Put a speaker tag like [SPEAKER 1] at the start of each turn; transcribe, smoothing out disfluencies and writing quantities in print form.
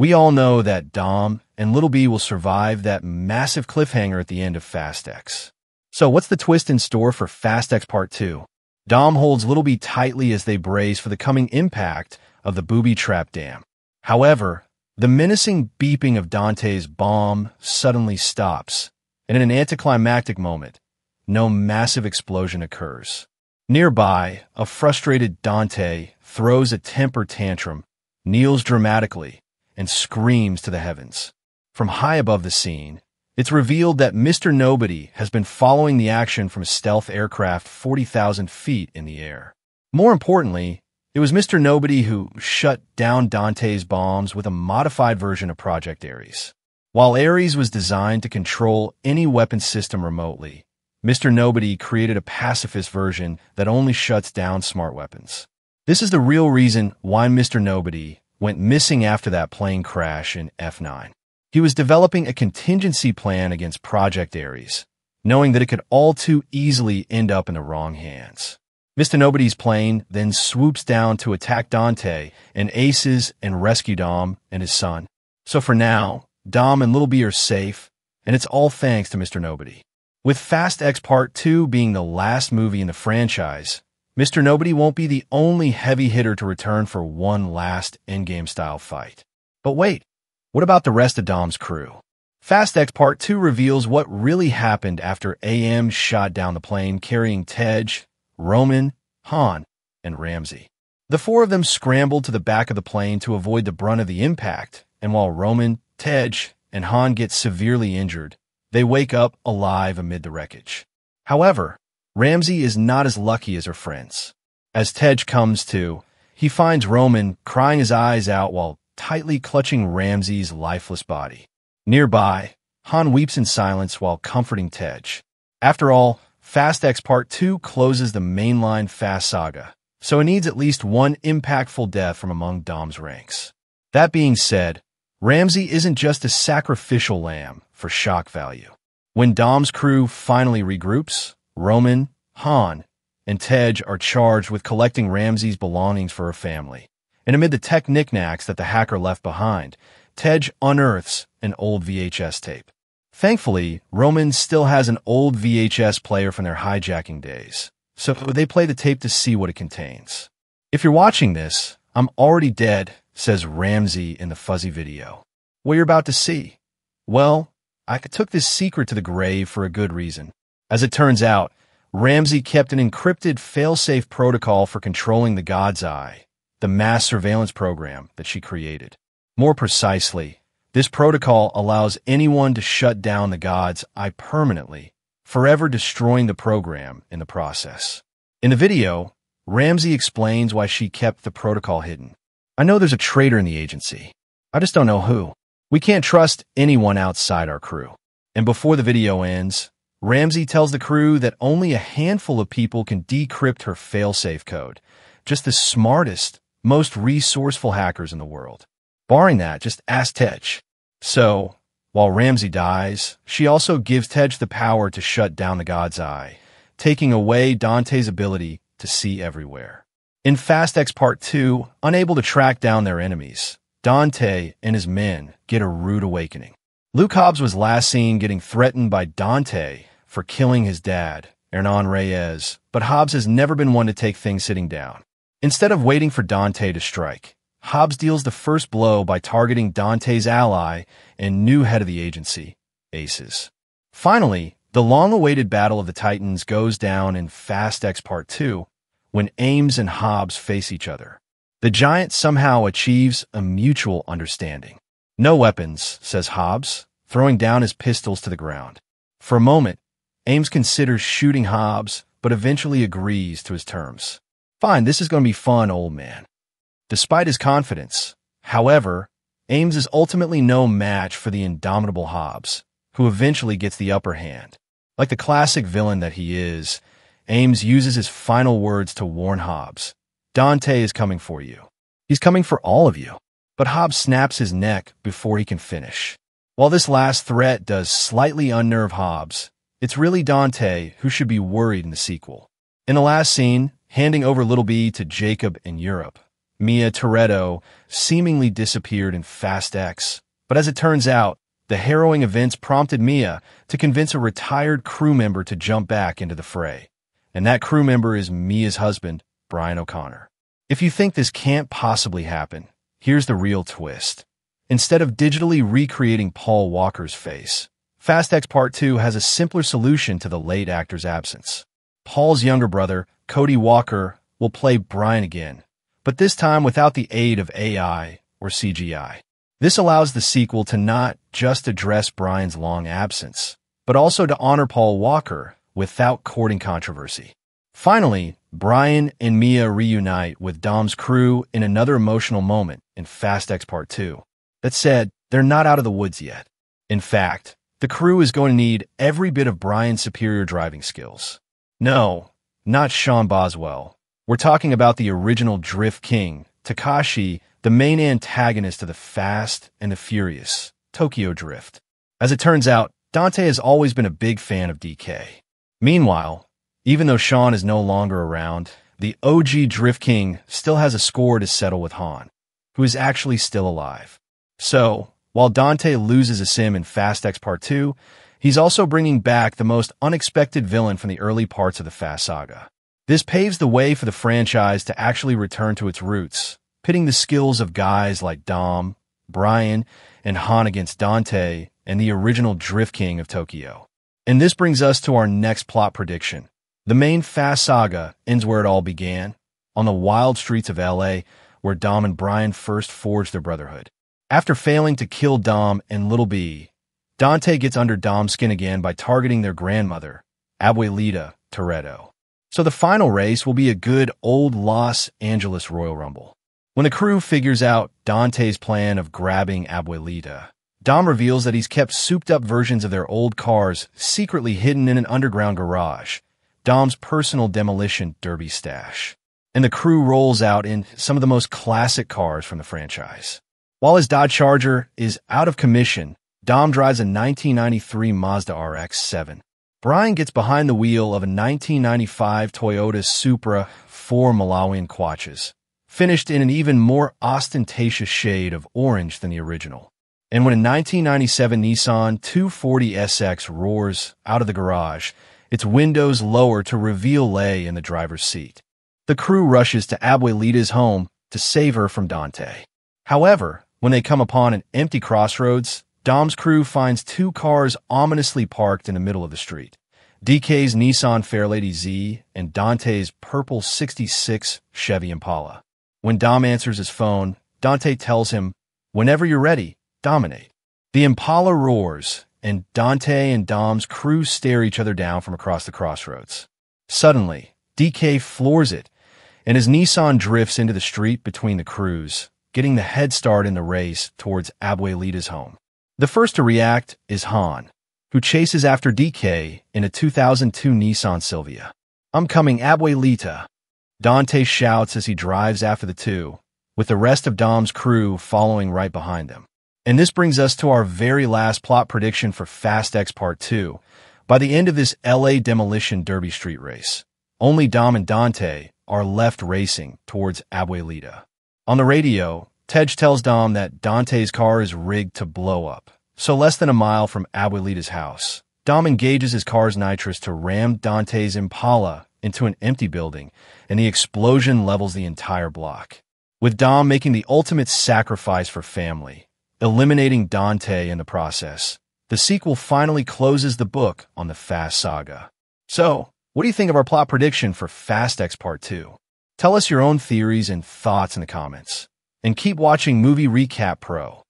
[SPEAKER 1] We all know that Dom and Little B will survive that massive cliffhanger at the end of Fast X. So what's the twist in store for Fast X Part 2? Dom holds Little B tightly as they brace for the coming impact of the booby trap dam. However, the menacing beeping of Dante's bomb suddenly stops, and in an anticlimactic moment, no massive explosion occurs. Nearby, a frustrated Dante throws a temper tantrum, kneels dramatically, and screams to the heavens. From high above the scene, it's revealed that Mr. Nobody has been following the action from a stealth aircraft 40,000 feet in the air. More importantly, it was Mr. Nobody who shut down Dante's bombs with a modified version of Project Ares. While Ares was designed to control any weapon system remotely, Mr. Nobody created a pacifist version that only shuts down smart weapons. This is the real reason why Mr. Nobody went missing after that plane crash in F9. He was developing a contingency plan against Project Ares, knowing that it could all too easily end up in the wrong hands. Mr. Nobody's plane then swoops down to attack Dante and aces and rescue Dom and his son. So for now, Dom and Little B are safe, and it's all thanks to Mr. Nobody. With Fast X Part 2 being the last movie in the franchise, Mr. Nobody won't be the only heavy hitter to return for one last endgame-style fight. But wait, what about the rest of Dom's crew? Fast X Part 2 reveals what really happened after AM shot down the plane carrying Tej, Roman, Han, and Ramsay. The four of them scrambled to the back of the plane to avoid the brunt of the impact, and while Roman, Tej, and Han get severely injured, they wake up alive amid the wreckage. However, Ramsay is not as lucky as her friends. As Tej comes to, he finds Roman crying his eyes out while tightly clutching Ramsay's lifeless body. Nearby, Han weeps in silence while comforting Tej. After all, Fast X Part 2 closes the mainline Fast saga, so it needs at least one impactful death from among Dom's ranks. That being said, Ramsay isn't just a sacrificial lamb for shock value. When Dom's crew finally regroups, Roman, Han, and Tej are charged with collecting Ramsay's belongings for her family. And amid the tech knickknacks that the hacker left behind, Tej unearths an old VHS tape. Thankfully, Roman still has an old VHS player from their hijacking days, so they play the tape to see what it contains. If you're watching this, I'm already dead, says Ramsay in the fuzzy video. What you're about to see? Well, I took this secret to the grave for a good reason. As it turns out, Ramsay kept an encrypted fail-safe protocol for controlling the God's Eye, the mass surveillance program that she created. More precisely, this protocol allows anyone to shut down the God's Eye permanently, forever destroying the program in the process. In the video, Ramsay explains why she kept the protocol hidden. I know there's a traitor in the agency. I just don't know who. We can't trust anyone outside our crew. And before the video ends, Ramsay tells the crew that only a handful of people can decrypt her fail-safe code. Just the smartest, most resourceful hackers in the world. Barring that, just ask Tej. So, while Ramsay dies, she also gives Tej the power to shut down the God's Eye, taking away Dante's ability to see everywhere. In Fast X Part 2, unable to track down their enemies, Dante and his men get a rude awakening. Luke Hobbs was last seen getting threatened by Dante for killing his dad, Hernan Reyes, but Hobbs has never been one to take things sitting down. Instead of waiting for Dante to strike, Hobbs deals the first blow by targeting Dante's ally and new head of the agency, Aces. Finally, the long-awaited Battle of the Titans goes down in Fast X Part 2 when Ames and Hobbs face each other. The giant somehow achieves a mutual understanding. No weapons, says Hobbs, throwing down his pistols to the ground. For a moment, Ames considers shooting Hobbs, but eventually agrees to his terms. Fine, this is going to be fun, old man. Despite his confidence, however, Ames is ultimately no match for the indomitable Hobbs, who eventually gets the upper hand. Like the classic villain that he is, Ames uses his final words to warn Hobbs. Dante is coming for you. He's coming for all of you. But Hobbs snaps his neck before he can finish. While this last threat does slightly unnerve Hobbs, it's really Dante who should be worried in the sequel. In the last scene, handing over Little B to Jacob in Europe, Mia Toretto seemingly disappeared in Fast X, but as it turns out, the harrowing events prompted Mia to convince a retired crew member to jump back into the fray. And that crew member is Mia's husband, Brian O'Connor. If you think this can't possibly happen, here's the real twist. Instead of digitally recreating Paul Walker's face, Fast X Part 2 has a simpler solution to the late actor's absence. Paul's younger brother, Cody Walker, will play Brian again, but this time without the aid of AI or CGI. This allows the sequel to not just address Brian's long absence, but also to honor Paul Walker without courting controversy. Finally, Brian and Mia reunite with Dom's crew in another emotional moment in Fast X Part 2. That said, they're not out of the woods yet. In fact, the crew is going to need every bit of Brian's superior driving skills. No, not Sean Boswell. We're talking about the original Drift King, Takashi, the main antagonist of the Fast and the Furious, Tokyo Drift. As it turns out, Dante has always been a big fan of DK. Meanwhile, even though Sean is no longer around, the OG Drift King still has a score to settle with Han, who is actually still alive. So, while Dante loses a sim in Fast X Part 2, he's also bringing back the most unexpected villain from the early parts of the Fast saga. This paves the way for the franchise to actually return to its roots, pitting the skills of guys like Dom, Brian, and Han against Dante and the original Drift King of Tokyo. And this brings us to our next plot prediction. The main Fast saga ends where it all began, on the wild streets of LA, where Dom and Brian first forged their brotherhood. After failing to kill Dom and Little B, Dante gets under Dom's skin again by targeting their grandmother, Abuelita Toretto. So the final race will be a good old Los Angeles Royal Rumble. When the crew figures out Dante's plan of grabbing Abuelita, Dom reveals that he's kept souped-up versions of their old cars secretly hidden in an underground garage, Dom's personal demolition derby stash. And the crew rolls out in some of the most classic cars from the franchise. While his Dodge Charger is out of commission, Dom drives a 1993 Mazda RX-7. Brian gets behind the wheel of a 1995 Toyota Supra 4 Malawian Quatches, finished in an even more ostentatious shade of orange than the original. And when a 1997 Nissan 240SX roars out of the garage, its windows lower to reveal Lei in the driver's seat. The crew rushes to Abuelita's home to save her from Dante. However, when they come upon an empty crossroads, Dom's crew finds two cars ominously parked in the middle of the street. DK's Nissan Fairlady Z and Dante's purple 66 Chevy Impala. When Dom answers his phone, Dante tells him, "Whenever you're ready, dominate." The Impala roars, and Dante and Dom's crew stare each other down from across the crossroads. Suddenly, DK floors it, and his Nissan drifts into the street between the crews, getting the head start in the race towards Abuelita's home. The first to react is Han, who chases after DK in a 2002 Nissan Silvia. "I'm coming, Abuelita," Dante shouts as he drives after the two, with the rest of Dom's crew following right behind them. And this brings us to our very last plot prediction for Fast X Part 2. By the end of this LA demolition derby street race, only Dom and Dante are left racing towards Abuelita. On the radio, Tej tells Dom that Dante's car is rigged to blow up. So less than a mile from Abuelita's house, Dom engages his car's nitrous to ram Dante's Impala into an empty building, and the explosion levels the entire block. With Dom making the ultimate sacrifice for family, eliminating Dante in the process, the sequel finally closes the book on the Fast saga. So, what do you think of our plot prediction for Fast X Part 2? Tell us your own theories and thoughts in the comments. And keep watching Movie Recap Pro.